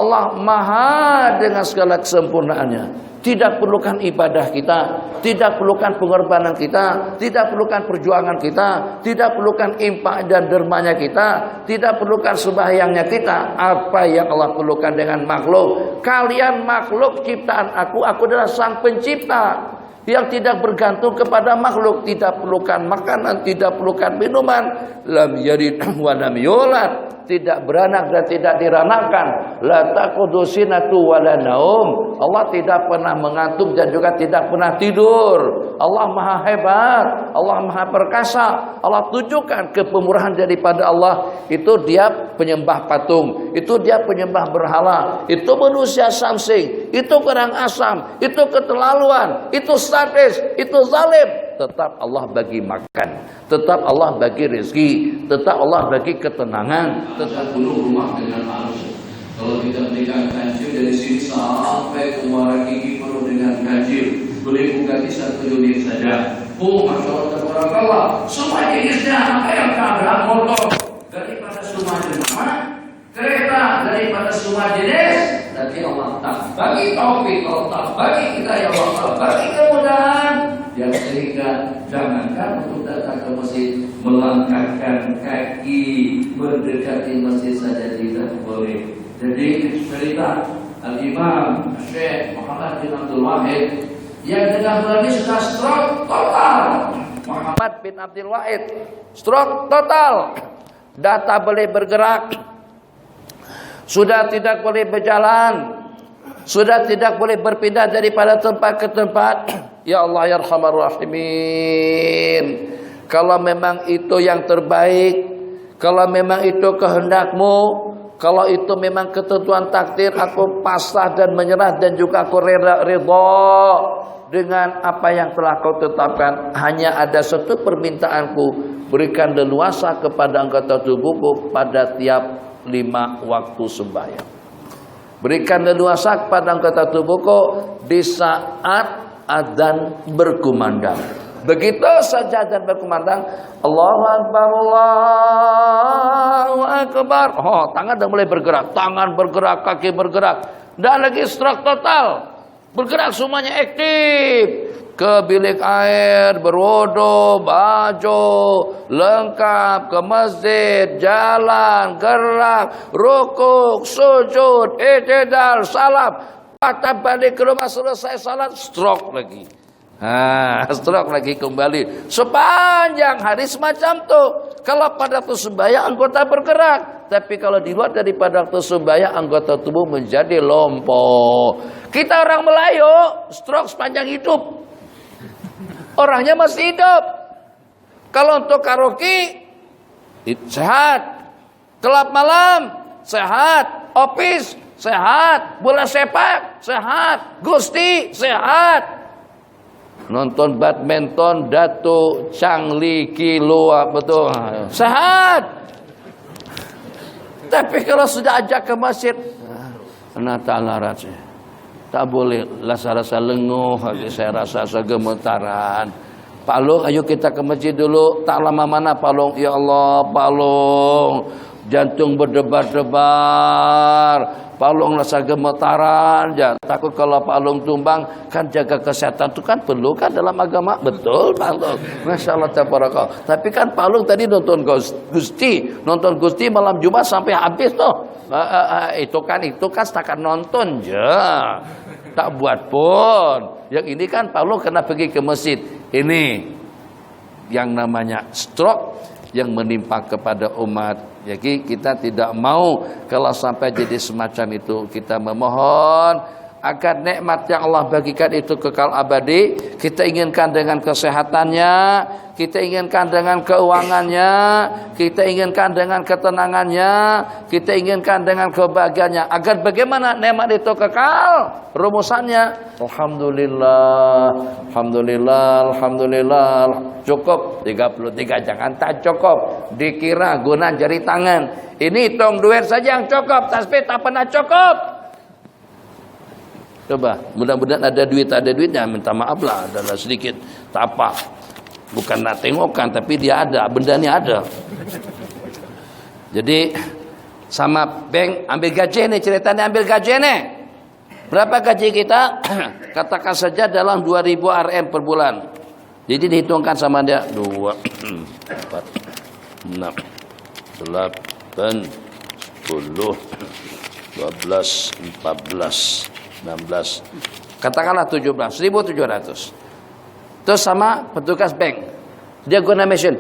Allah maha dengan segala kesempurnaannya. Tidak perlukan ibadah kita, tidak perlukan pengorbanan kita, tidak perlukan perjuangan kita, tidak perlukan infak dan dermanya kita, tidak perlukan sembahyangnya kita. Apa yang Allah perlukan dengan makhluk? Kalian makhluk ciptaan aku adalah sang pencipta yang tidak bergantung kepada makhluk, tidak perlukan makanan, tidak perlukan minuman. Lam yalid wa lam yulad, tidak beranak dan tidak diranakan. La taqudu sinatu wala naum. Allah tidak pernah mengantuk dan juga tidak pernah tidur. Allah maha hebat, Allah maha perkasa. Allah tunjukkan kepemurahan daripada Allah. Itu dia penyembah patung, itu dia penyembah berhala, itu manusia samsing, itu kurang asam, itu keterlaluan, itu sadis, itu zalim. Tetap Allah bagi makan, tetap Allah bagi rezeki, tetap Allah bagi ketenangan, tetap penuh rumah dengan manusia. Kalau kita berikan kancil dari sini sampai ke muara gigi penuh dengan kancil, boleh buka di 1 unit saja. Oh, masya Allah, tabarakallah. Semua jenisnya apa yang ada motor daripada semua jenis kereta daripada semua jenis. Nanti Allah tak bagi taufik, Allah tak bagi kita ya Allah, bagi kemudahan. Yang sehingga jangankan untuk datang ke masjid, melangkahkan kaki mendekati masjid saja tidak boleh. Jadi cerita Al-Imam Syekh Muhammad bin Abdul Wahid yang dengan ini sudah stroke total. Muhammad bin Abdul Wahid stroke total, data boleh bergerak, sudah tidak boleh berjalan, sudah tidak boleh berpindah daripada tempat ke tempat. Ya Allah ya Arhamar Rahimin, kalau memang itu yang terbaik, kalau memang itu kehendakmu, kalau itu memang ketentuan takdir, aku pasrah dan menyerah dan juga aku ridha dengan apa yang telah kau tetapkan. Hanya ada satu permintaanku, berikan leluasa kepada anggota tubuhku pada tiap 5 waktu sembahyang. Berikan leluasa kepada anggota tubuhku di saat adzan berkumandang. Begitu saja adzan berkumandang, Allahu Akbar, Allahu Akbar. Oh, tangan dah mulai bergerak, tangan bergerak, kaki bergerak. Dan lagi stroke total, bergerak semuanya aktif. Ke bilik air, berwudu, baju, lengkap, ke masjid, jalan, gerak, rukuk, sujud, i'tidal, salam. Patah balik ke rumah, selesai salat, stroke lagi. Stroke lagi kembali. Sepanjang hari semacam tuh. Kalau pada waktu sembahyang anggota bergerak, tapi kalau di luar daripada waktu sembahyang anggota tubuh menjadi lompoh. Kita orang Melayu stroke sepanjang hidup. Orangnya masih hidup. Kalau untuk karaoke sehat, kelab malam sehat, opis sehat, bola sepak sehat, gusti sehat, nonton badminton Dato Changli Kilo betul sehat. Tapi kalau sudah ajak ke masjid, tak boleh, rasa lenguh, saya rasa gemetaran. Pak Long, ayo kita ke masjid dulu. Tak lama mana Pak Long, ya Allah Pak Long, jantung berdebar-debar. Pak Long rasa gemetaran, ya. Takut kalau Pak Long tumbang, kan jaga kesehatan itu kan perlu kan dalam agama. Betul Pak Long, Masya Allah tabarakallah. Tapi kan Pak Long tadi nonton Gusti malam Jumat sampai habis tuh. Itu kan setakat nonton aja, tak buat pun. Yang ini kan Pak Long kena pergi ke masjid. Ini yang namanya stroke yang menimpa kepada umat. Jadi kita tidak mau kalau sampai jadi semacam itu. Kita memohon agar nikmat yang Allah bagikan itu kekal abadi. Kita inginkan dengan kesehatannya, kita inginkan dengan keuangannya, kita inginkan dengan ketenangannya, kita inginkan dengan kebahagiaannya. Agar bagaimana nikmat itu kekal? Rumusannya alhamdulillah, alhamdulillah, alhamdulillah. Cukup 33, jangan tak cukup. Dikira guna jari tangan. Ini hitung duit saja yang cukup, tasbih tak pernah cukup. Coba, mudah-mudahan ada duitnya, minta maaf lah, adalah sedikit, tak apa. Bukan nak tengokkan, tapi dia ada, bendanya ada. Jadi Sama bank ambil gaji nih, ceritanya ambil gaji nih. Berapa gaji kita? Katakan saja dalam 2000 RM per bulan. Jadi dihitungkan sama dia 2, 4, 6, 8, 10, 12, 14, 16. Katakanlah 17, 1.700. Terus sama petugas bank. Dia guna mesin.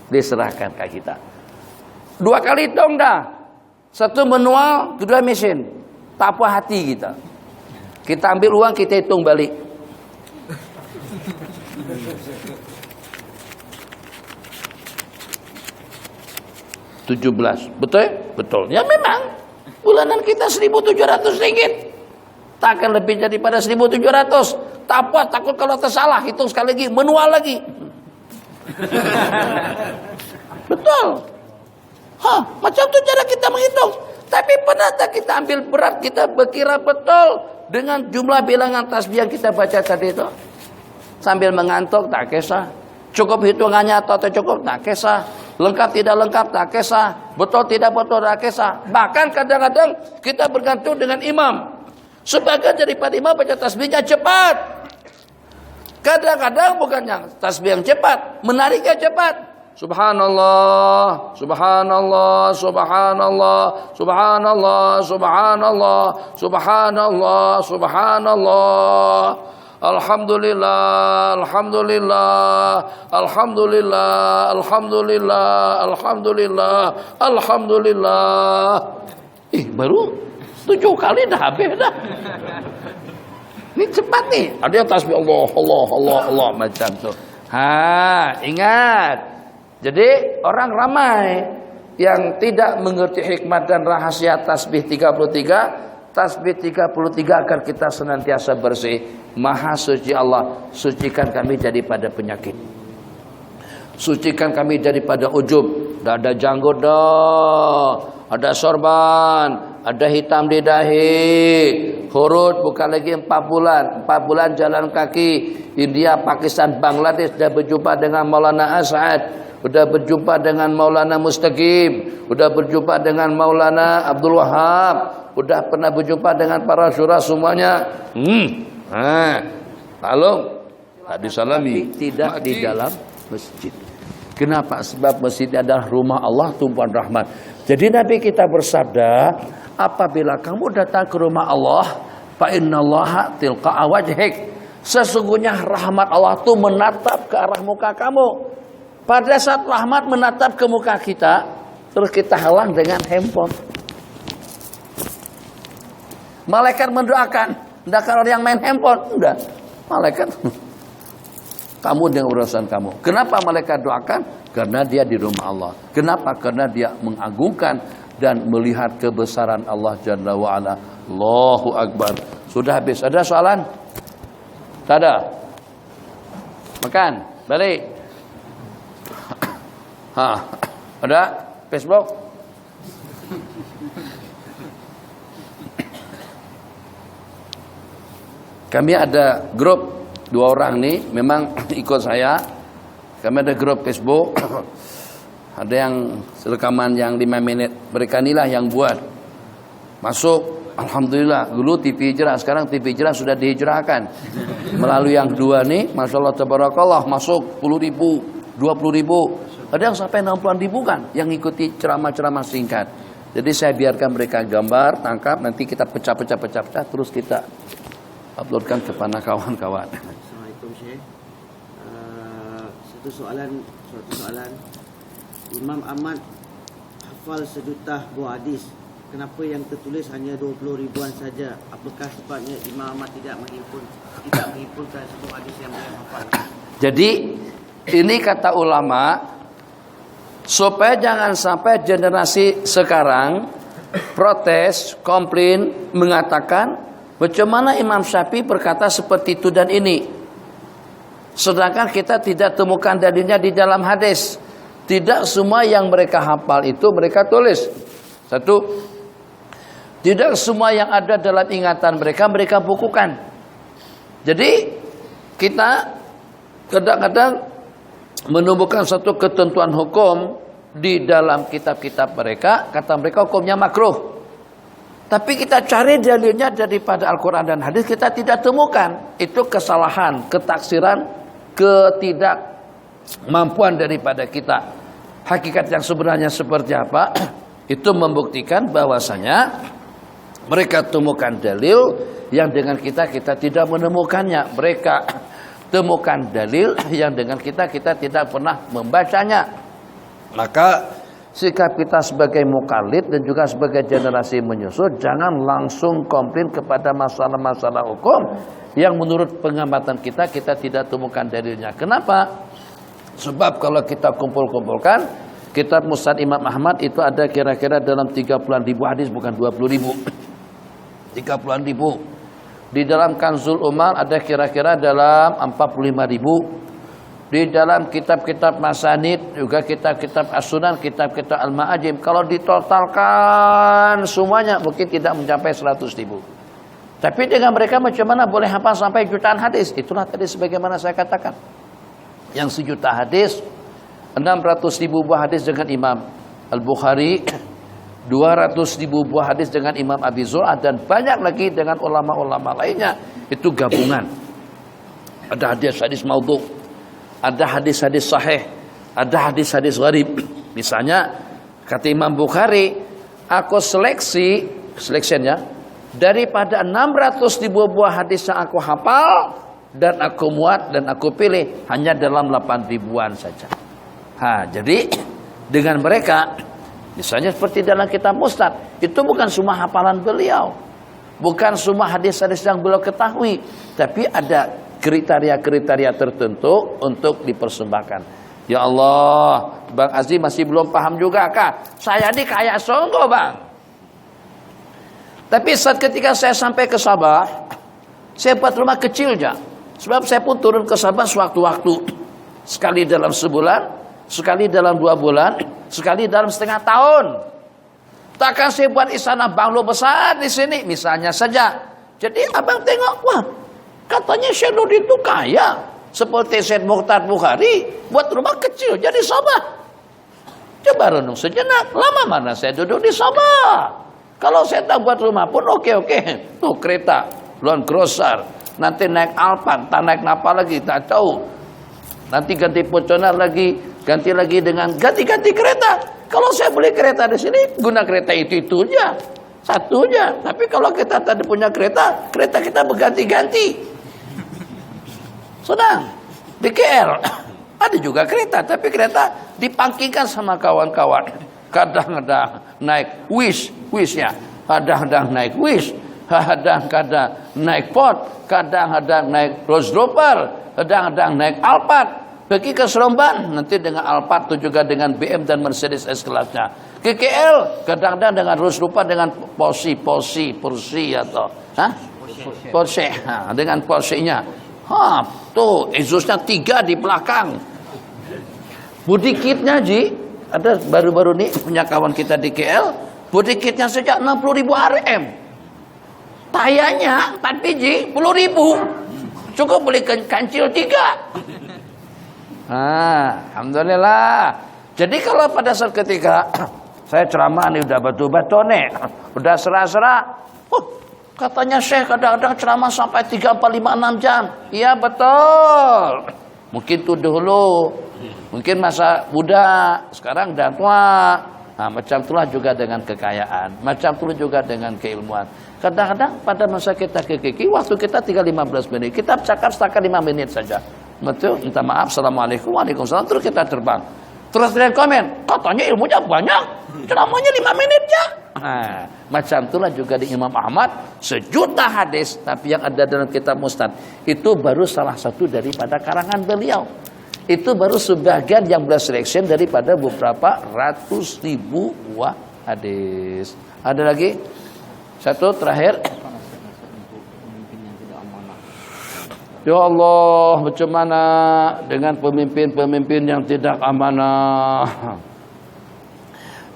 Diserahkan ke kita. 2 kali hitung dah. 1 manual, 2 mesin. Tak puas hati kita. Kita ambil uang, kita hitung balik. $17. Betul? Betul. Ya memang. Bulanan kita 1.700 ringgit. Tak akan lebih daripada 1.700. Tak puas, takut kalau tersalah. Hitung sekali lagi, manual lagi. Betul. Macam tu cara kita menghitung. Tapi pernah tak kita ambil berat, kita berkira betul dengan jumlah bilangan tasbih yang kita baca tadi itu? Sambil mengantuk tak kisah. Cukup hitungannya atau tak cukup tak kisah. Lengkap tidak lengkap tak kisah. Betul tidak betul tak kisah. Bahkan kadang-kadang kita bergantung dengan imam. Sebagian daripada imam baca tasbihnya cepat. Kadang-kadang bukannya tasbih yang cepat, menariknya cepat. Subhanallah, subhanallah, subhanallah, subhanallah, subhanallah, subhanallah, subhanallah. Alhamdulillah, alhamdulillah, alhamdulillah, alhamdulillah, alhamdulillah, alhamdulillah. Baru 7 kali dah habis dah. Ini cepat nih. Ada yang tasbih Allah, Allah, Allah, Allah macam tu. Ingat. Jadi orang ramai yang tidak mengerti hikmat dan rahasia tasbih 33. Tasbih 33 agar kita senantiasa bersih. Maha suci Allah, sucikan kami daripada penyakit. Sucikan kami daripada ujub. Dah ada janggut dah. Ada sorban, ada hitam di dahi, huruf bukan lagi 4 bulan. 4 bulan jalan kaki. India, Pakistan, Bangladesh sudah berjumpa dengan Maulana As'ad, sudah berjumpa dengan Maulana Mustaqim, sudah berjumpa dengan Maulana Abdul Wahab, sudah pernah berjumpa dengan para syura semuanya. Lalu tak disalami, tidak di dalam masjid. Kenapa? Sebab masjid adalah rumah Allah, tumpuan rahmat. Jadi Nabi kita bersabda, apabila kamu datang ke rumah Allah, fa innallaha tilqa'a wajhik. Sesungguhnya rahmat Allah itu menatap ke arah muka kamu. Pada saat rahmat menatap ke muka kita, terus kita halang dengan handphone. Malaikat mendoakan, tidak kalau yang main handphone, enggak. Malaikat, kamu dengan urusan kamu. Kenapa malaikat doakan? Karena dia di rumah Allah. Kenapa? Karena dia mengagungkan dan melihat kebesaran Allah Jalla wa'ala. Allahu Akbar. Sudah habis. Ada soalan? Tak ada. Makan. Balik. Ada? Facebook? Kami ada grup 2 orang nih. Memang ikut saya. Kami ada grup Facebook. Ada yang rekaman yang 5 menit. Mereka inilah yang buat. Masuk. Alhamdulillah. Dulu TV Hijrah. Sekarang TV Hijrah sudah dihijrahkan. Melalui yang kedua nih. Masya Allah tabarakallah. Masuk 10.000, 20.000. Ada yang sampai 60.000 kan. Yang ikuti ceramah-ceramah singkat. Jadi saya biarkan mereka gambar. Tangkap. Nanti kita pecah-pecah. Terus kita uploadkan kepada kawan-kawan. Assalamualaikum Syekh. Suatu soalan. Imam Ahmad hafal 1 juta buah hadis. Kenapa yang tertulis hanya 20 ribuan saja? Apakah sebabnya Imam Ahmad tidak menghimpunkan sebuah hadis yang beliau hafal? Jadi ini kata ulama, supaya jangan sampai generasi sekarang protes, komplain, mengatakan bagaimana Imam Syafi'i berkata seperti itu dan ini. Sedangkan kita tidak temukan dalilnya di dalam hadis. Tidak semua yang mereka hafal itu mereka tulis. 1. Tidak semua yang ada dalam ingatan mereka bukukan. Jadi kita kadang-kadang menumbuhkan satu ketentuan hukum di dalam kitab-kitab mereka, kata mereka hukumnya makruh. Tapi kita cari dalilnya daripada Al-Quran dan hadis, kita tidak temukan. Itu kesalahan, ketaksiran, ketidakmampuan daripada kita. Hakikat yang sebenarnya seperti apa? Itu membuktikan bahwasanya mereka temukan dalil yang dengan kita tidak menemukannya. Mereka temukan dalil yang dengan kita tidak pernah membacanya. Maka sikap kita sebagai mukallid dan juga sebagai generasi menyusul, jangan langsung komplain kepada masalah-masalah hukum yang menurut pengamatan kita tidak temukan dalilnya. Kenapa? Sebab kalau kita kumpul-kumpulkan kitab Musnad Imam Ahmad itu ada kira-kira dalam 30-an ribu hadis, bukan 20 ribu. 30-an ribu. Di dalam Kanzul Umar ada kira-kira dalam 45 ribu. Di dalam kitab-kitab Masanid, juga kitab-kitab As-Sunan, kitab-kitab Al-Ma'ajim, kalau ditotalkan semuanya mungkin tidak mencapai 100 ribu. Tapi dengan mereka macam mana boleh hafal sampai jutaan hadis? Itulah tadi sebagaimana saya katakan. Yang sejuta hadis, 600 ribu buah hadis dengan Imam Al-Bukhari, 200 ribu buah hadis dengan Imam Abi Zur'ah, dan banyak lagi dengan ulama-ulama lainnya. Itu gabungan. Ada hadis-hadis maudhu', ada hadis-hadis sahih, ada hadis-hadis gharib. Misalnya kata Imam Bukhari, aku seleksinya daripada 600 ribu buah hadis yang aku hafal dan aku muat dan aku pilih hanya dalam 8 ribuan saja. Jadi dengan mereka, misalnya seperti dalam kitab Musnad, itu bukan semua hafalan beliau, bukan semua hadis-hadis yang beliau ketahui, tapi ada kriteria-kriteria tertentu untuk dipersembahkan. Ya Allah, Bang Azim masih belum paham juga kah? Saya ini kayak songgo, Bang. Tapi saat ketika saya sampai ke Sabah, saya buat rumah kecil aja. Sebab saya pun turun ke Sabah sewaktu-waktu. Sekali dalam sebulan, sekali dalam 2 bulan, sekali dalam setengah tahun. Takkan saya buat istana banglo besar di sini, misalnya saja. Jadi abang tengok, wah, katanya Syekh Nur itu kaya, seperti Syekh Mukhtar Bukhari, buat rumah kecil jadi Sabah. Coba renung sejenak, lama mana saya duduk di Sabah? Kalau saya tak buat rumah pun oke. Tuh kereta, Land Cruiser, nanti naik Alphard, tak naik apa lagi, tak tahu. Nanti ganti Fortuner lagi, ganti lagi dengan ganti-ganti kereta. Kalau saya beli kereta di sini, guna kereta itu aja, satunya. Tapi kalau kita tadi punya kereta kita berganti-ganti. Senang. Di KL ada juga kereta, tapi kereta dipangkingkan sama kawan-kawan. Kadang-kadang naik Wish-nya, kadang-kadang naik Wish, kadang-kadang naik Ford, kadang-kadang naik Rolls Royce, kadang-kadang naik Alphard. Pergi ke Seremban, nanti dengan Alphard itu juga dengan BM dan Mercedes S-kelasnya. Ke KL, kadang-kadang dengan Rolls Royce, dengan Porsche atau Porsche, dengan Porsche-nya. Tuh exhaustnya 3 di belakang. Body kitnya Ji, ada baru-baru ini punya kawan kita di KL, body kitnya sejak 60.000 RM. Tayanya 4 biji 10.000. Cukup beli kancil 3. Alhamdulillah. Jadi kalau pada saat ketika saya ceramah nih udah batu-batu nih, udah serah-serah. Katanya Syekh kadang-kadang ceramah sampai 3, 4, 5, 6 jam. Iya betul. Mungkin tuh dulu. Mungkin masa muda. Sekarang udah tua. Macam itulah juga dengan kekayaan. Macam itulah juga dengan keilmuan. Kadang-kadang pada masa kita kekiki, waktu kita tinggal 15 menit. Kita cakap setakat 5 menit saja. Betul, minta maaf. Assalamualaikum, waalaikumsalam. Terus kita terbang. Terus dia komen, katanya ilmunya banyak. Ceramahnya 5 menit ya. Macam itulah juga di Imam Ahmad, 1 juta hadis, tapi yang ada dalam kitab Musnad itu baru salah satu daripada karangan beliau. Itu baru sebagian yang beliau seleksi daripada beberapa ratus ribu buah hadis. Ada lagi? Satu terakhir. Ya Allah, macam mana dengan pemimpin-pemimpin yang tidak amanah?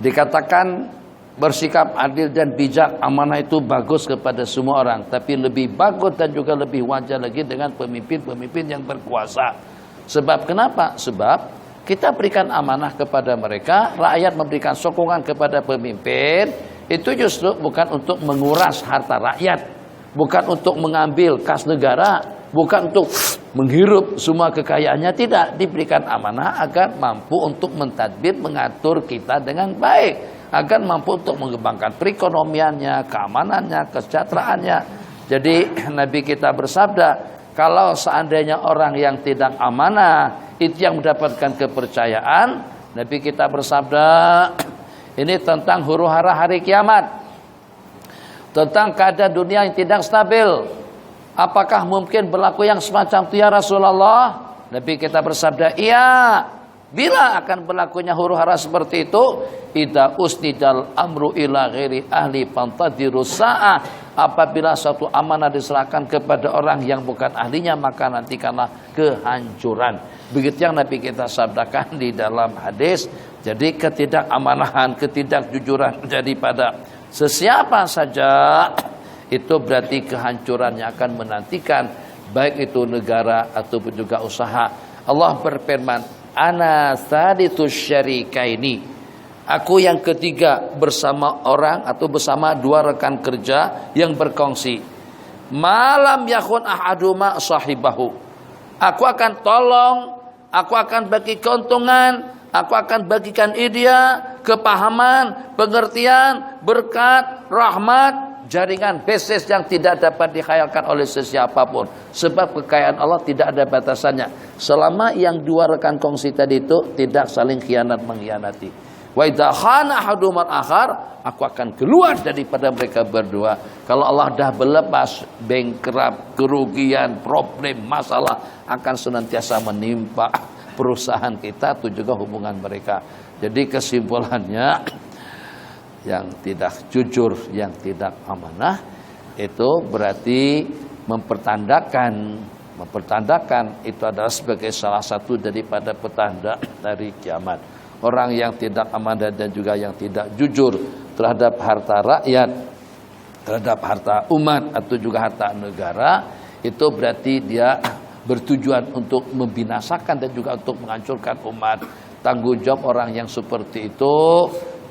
Dikatakan bersikap adil dan bijak, amanah itu bagus kepada semua orang, tapi lebih bagus dan juga lebih wajar lagi dengan pemimpin-pemimpin yang berkuasa. Sebab kenapa? Sebab kita berikan amanah kepada mereka, rakyat memberikan sokongan kepada pemimpin, itu justru bukan untuk menguras harta rakyat, bukan untuk mengambil kas negara, bukan untuk menghirup semua kekayaannya, tidak. Diberikan amanah agar mampu untuk mentadbir, mengatur kita dengan baik, agar mampu untuk mengembangkan perekonomiannya, keamanannya, kesejahteraannya. Jadi Nabi kita bersabda, kalau seandainya orang yang tidak amanah itu yang mendapatkan kepercayaan, Nabi kita bersabda, ini tentang huru-hara hari kiamat, tentang keadaan dunia yang tidak stabil. Apakah mungkin berlaku yang semacam itu ya Rasulullah? Nabi kita bersabda, iya. Bila akan berlakunya huru-hara seperti itu, idza usnidal amru ila ghairi ahli fantadhirus sa'ah. Apabila suatu amanah diserahkan kepada orang yang bukan ahlinya, maka nantikanlah kehancuran. Begitu yang Nabi kita sabdakan di dalam hadis. Jadi ketidakamanahan, ketidakjujuran daripada sesiapa saja, itu berarti kehancuran yang akan menantikan, baik itu negara ataupun juga usaha. Allah berfirman, ana saditus syarikaini, aku yang ketiga bersama orang atau bersama dua rekan kerja yang berkongsi. Malam yakun ahaduma sahibahu, aku akan tolong, aku akan bagi keuntungan, aku akan bagikan idea, kepahaman, pengertian, berkat, rahmat, jaringan bisnis yang tidak dapat dikhayalkan oleh sesiapapun. Sebab kekayaan Allah tidak ada batasannya, selama yang dua rekan kongsi tadi itu tidak saling khianat mengkhianati. Wa idza khana ahaduhum al-akhar, aku akan keluar daripada mereka berdua. Kalau Allah dah berlepas, bankrupt, kerugian, problem, masalah akan senantiasa menimpa perusahaan kita atau juga hubungan mereka. Jadi kesimpulannya, yang tidak jujur, yang tidak amanah, itu berarti mempertandakan itu adalah sebagai salah satu daripada petanda dari kiamat. Orang yang tidak amanah dan juga yang tidak jujur terhadap harta rakyat, terhadap harta umat atau juga harta negara, itu berarti dia bertujuan untuk membinasakan dan juga untuk menghancurkan umat. Tanggung jawab orang yang seperti itu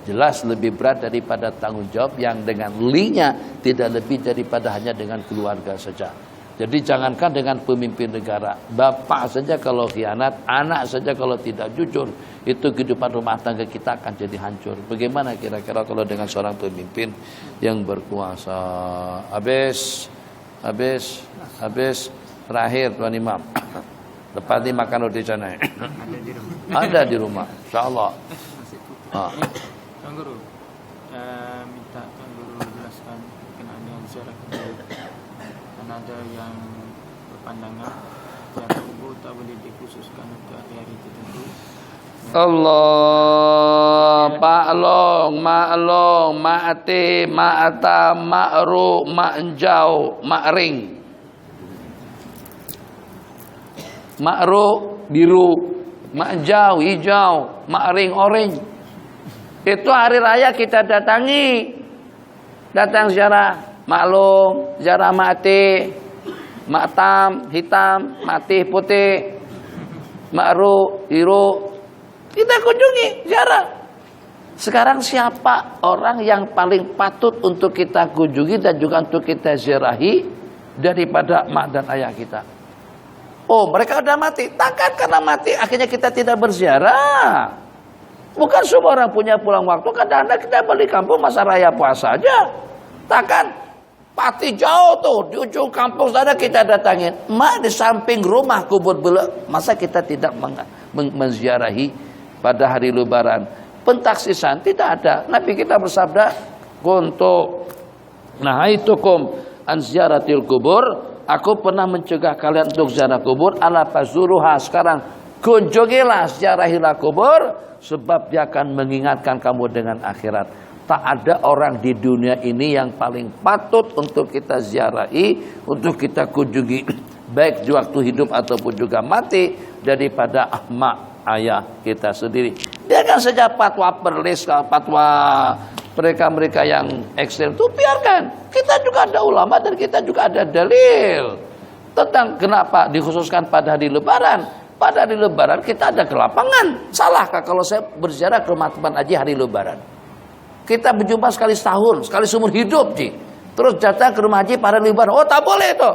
jelas lebih berat daripada tanggung jawab yang dengan linya tidak lebih daripada hanya dengan keluarga saja. Jadi jangankan dengan pemimpin negara, bapak saja kalau khianat, anak saja kalau tidak jujur, itu kehidupan rumah tangga kita akan jadi hancur. Bagaimana kira-kira kalau dengan seorang pemimpin yang berkuasa? Habis terakhir Tuan Imam. Lepas ini makan roti canai. Ada di rumah, insyaallah. Tuan Guru, minta Tuan Guru jelaskan berkenaan dengan ziarah kubur. Karena ada yang berpandangan ziarah kubur tak boleh dikhususkan untuk hari-hari tertentu. Allah, Paklong, Maklong, Ma'ati, Ma'ata, Ma'ru, Ma'enjau, Ma'ring. Ma'ru biru, Ma'enjau hijau, Ma'ring orange. Itu hari raya kita datangi. Datang ziarah Maklong, ziarah Ma'ati, Ma'tam hitam, Ma'ti putih, Ma'ru biru. Kita kunjungi, ziarah. Sekarang siapa orang yang paling patut untuk kita kunjungi dan juga untuk kita ziarahi daripada mak dan ayah kita? Oh, mereka sudah mati. Takkan karena mati akhirnya kita tidak berziarah. Bukan semua orang punya pulang waktu. Kadang-kadang kita balik kampung masa raya puasa aja. Takkan pati jauh tuh di ujung kampung sana kita datangin. Mak di samping rumah kubur beliau. Masa kita tidak menziarahi pada hari Lebaran? Pentaksisan tidak ada. Nabi kita bersabda, "Kuntu nahaitukum an ziyaratil kubur." Aku pernah mencegah kalian untuk ziarah kubur, ala fazuruha. Sekarang kunjungilah, ziarahilah kubur, sebab dia akan mengingatkan kamu dengan akhirat. Tak ada orang di dunia ini yang paling patut untuk kita ziarahi, untuk kita kunjungi, baik di waktu hidup ataupun juga mati, daripada mak ayah kita sendiri. Dia kan saja fatwa perlis, fatwa mereka yang ekstrem itu biarkan. Kita juga ada ulama dan kita juga ada dalil tentang kenapa dikhususkan pada hari Lebaran. pada hari Lebaran kita ada ke lapangan. Salahkah kalau saya berziarah ke rumah teman Haji hari Lebaran? Kita berjumpa sekali setahun, sekali seumur hidup, Ji. Terus datang ke rumah Haji pada hari Lebaran. Oh, tak boleh itu.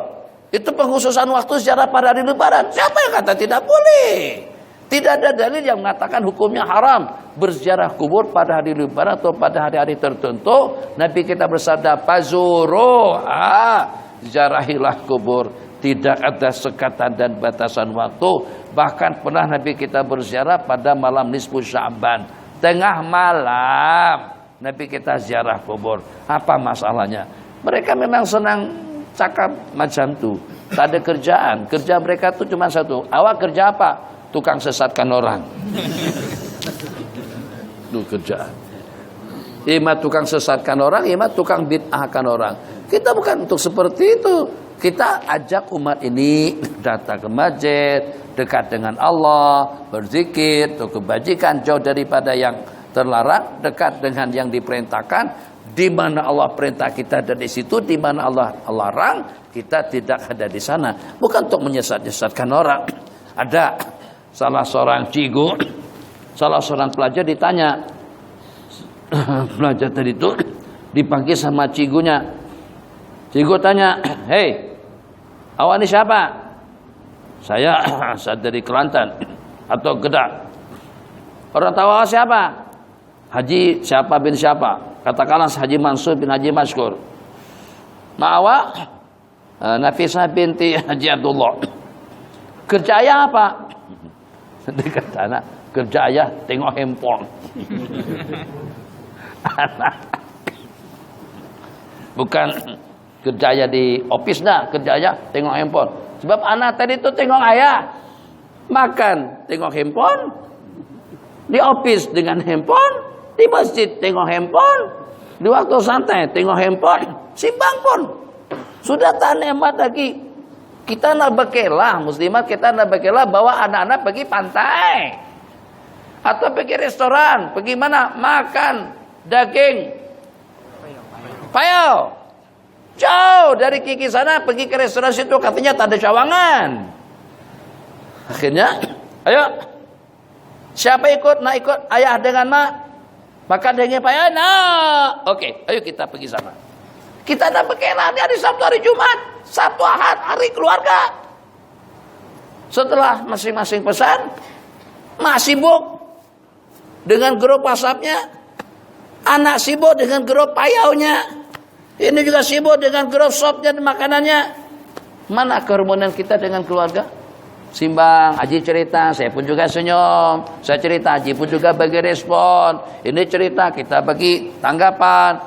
Itu pengkhususan waktu ziarah pada hari Lebaran. Siapa yang kata tidak boleh? Tidak ada dalil yang mengatakan hukumnya haram berziarah kubur pada hari Lebaran atau pada hari-hari tertentu. Nabi kita bersabda, "Fazuruha, ziarahilah kubur." Tidak ada sekatan dan batasan waktu. Bahkan pernah Nabi kita berziarah pada malam nisfu Sya'ban, tengah malam Nabi kita ziarah kubur. Apa masalahnya? Mereka memang senang cakap macam tu. Tak ada kerjaan. Kerja mereka tu cuma satu. Awak kerja apa? Tukang sesatkan orang. Itu kerjaan. Ima tukang sesatkan orang, ima tukang bid'ahkan orang. Kita bukan untuk seperti itu. Kita ajak umat ini datang ke masjid, dekat dengan Allah, berzikir, untuk kebajikan, jauh daripada yang terlarang, dekat dengan yang diperintahkan. Di mana Allah perintah kita ada di situ, di mana Allah larang kita tidak ada di sana. Bukan untuk menyesat-nyesatkan orang. Ada salah seorang cikgu, salah seorang pelajar ditanya, pelajar tadi itu dipanggil sama cikgunya. Cikgu tanya, "Hei, awak ini siapa?" Saya dari Kelantan atau Kedah. Orang tahu awak siapa? Haji siapa bin siapa? Katakanlah Haji Mansur bin Haji Maskur. Nah, awak Nafisah binti Haji Abdullah. Kerja ayah apa? Dia kata anak, kerja ayah tengok handphone. Anak, bukan kerja ayah di office dah, kerja ayah tengok handphone. Sebab anak tadi tu tengok ayah makan, tengok handphone, di office dengan handphone, di masjid tengok handphone, di waktu santai tengok handphone, simbang pun. Sudah tak nikmat lagi. Kita nak berkelah, muslimat kita nak berkelah bawa anak-anak pergi pantai. Atau pergi restoran, pergi mana? Makan daging payau. Jauh dari kiki sana pergi ke restoran situ katanya tak ada cawangan. Akhirnya, ayo. Siapa ikut? Nak ikut ayah dengan mak? Makan daging payau? Nah. Okey, ayo kita pergi sana. Kita nak berkelah di hari Sabtu, hari Jumat. Sabtu, Ahad, hari keluarga. Setelah masing-masing pesan, mak sibuk dengan grup WhatsApp-nya, anak sibuk dengan grup payaunya, ini juga sibuk dengan grup shop dan makanannya. Mana keharmonian kita dengan keluarga? Simbang, Haji cerita, saya pun juga senyum. Saya cerita, Haji pun juga bagi respon. Ini cerita, kita bagi tanggapan.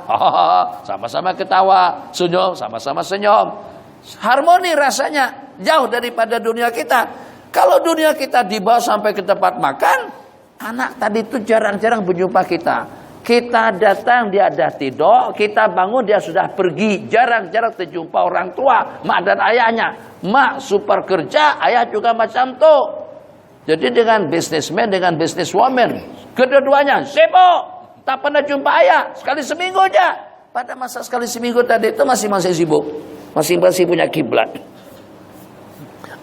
Sama-sama ketawa, senyum, sama-sama senyum. Harmoni rasanya jauh daripada dunia kita. Kalau dunia kita dibawa sampai ke tempat makan, anak tadi itu jarang-jarang berjumpa kita. Kita datang, dia ada tidur. Kita bangun, dia sudah pergi. Jarang-jarang terjumpa orang tua, mak dan ayahnya. Mak super kerja, ayah juga macam tu. Jadi dengan businessman, dengan businesswoman, kedua-duanya sibuk. Tak pernah jumpa ayah, sekali seminggu aja. Pada masa sekali seminggu tadi itu masing-masing sibuk. Masing-masing punya kiblat.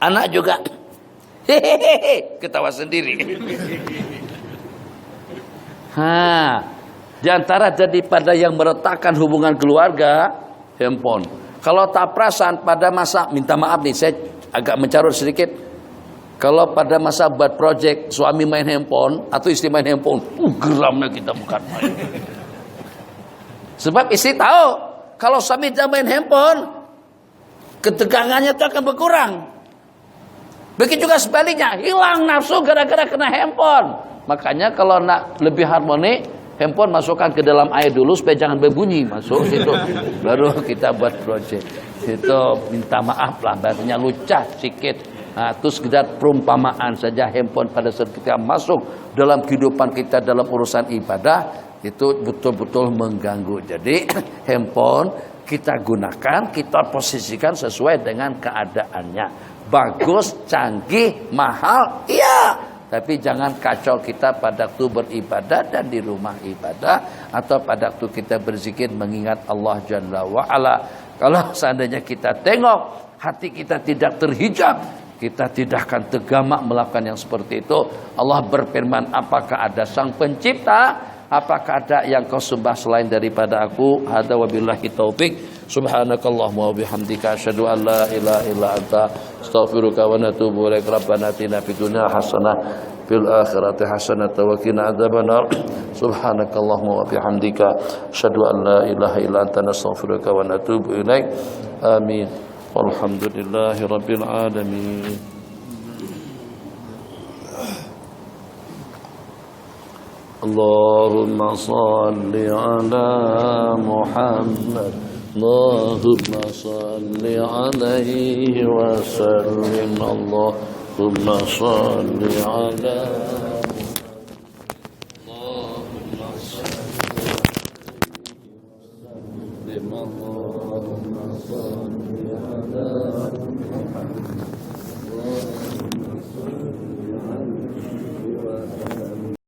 Anak juga hehehe, ketawa sendiri. Di antara daripada yang meretakkan hubungan keluarga, handphone. Kalau tak perasan pada masa, minta maaf nih, saya agak mencarut sedikit. Kalau pada masa buat project, suami main handphone atau istri main handphone, geramnya kita bukan main. Sebab istri tahu, kalau suami jangan main handphone, ketegangannya itu akan berkurang. Begitu juga sebaliknya, hilang nafsu gara-gara kena handphone. Makanya kalau nak lebih harmoni, handphone masukkan ke dalam air dulu supaya jangan berbunyi, masuk situ. Baru kita buat project. Itu minta maaf lah, bahasanya lucah sikit. Itu sekedar perumpamaan saja. Handphone pada saat kita masuk dalam kehidupan kita dalam urusan ibadah, itu betul-betul mengganggu. Jadi handphone kita gunakan, kita posisikan sesuai dengan keadaannya. Bagus, canggih, mahal, iya. Tapi jangan kacau kita pada waktu beribadah dan di rumah ibadah, atau pada waktu kita berzikir mengingat Allah Jalla wa'ala. Kalau seandainya kita tengok hati kita tidak terhijab, kita tidak akan tergamak melakukan yang seperti itu. Allah berfirman, apakah ada sang pencipta? Apakah ada yang kau sembah selain daripada aku? Hada wabillahi taufik. Subhanakallahumma wa bihamdika asyhadu an la ilaha illa anta astaghfiruka wa natubu ilaik. Rabbana atina fid dunya hasanah fil akhirati hasanah wa qina adzabannar. Subhanakallahumma wa bihamdika asyhadu an la ilaha illa anta astaghfiruka wa natubu ilaik. Amin. Walhamdulillahi rabbil alamin. Allahumma salli ala Muhammad, Allahumma salli alaihi wa sallim, Allahumma salli ala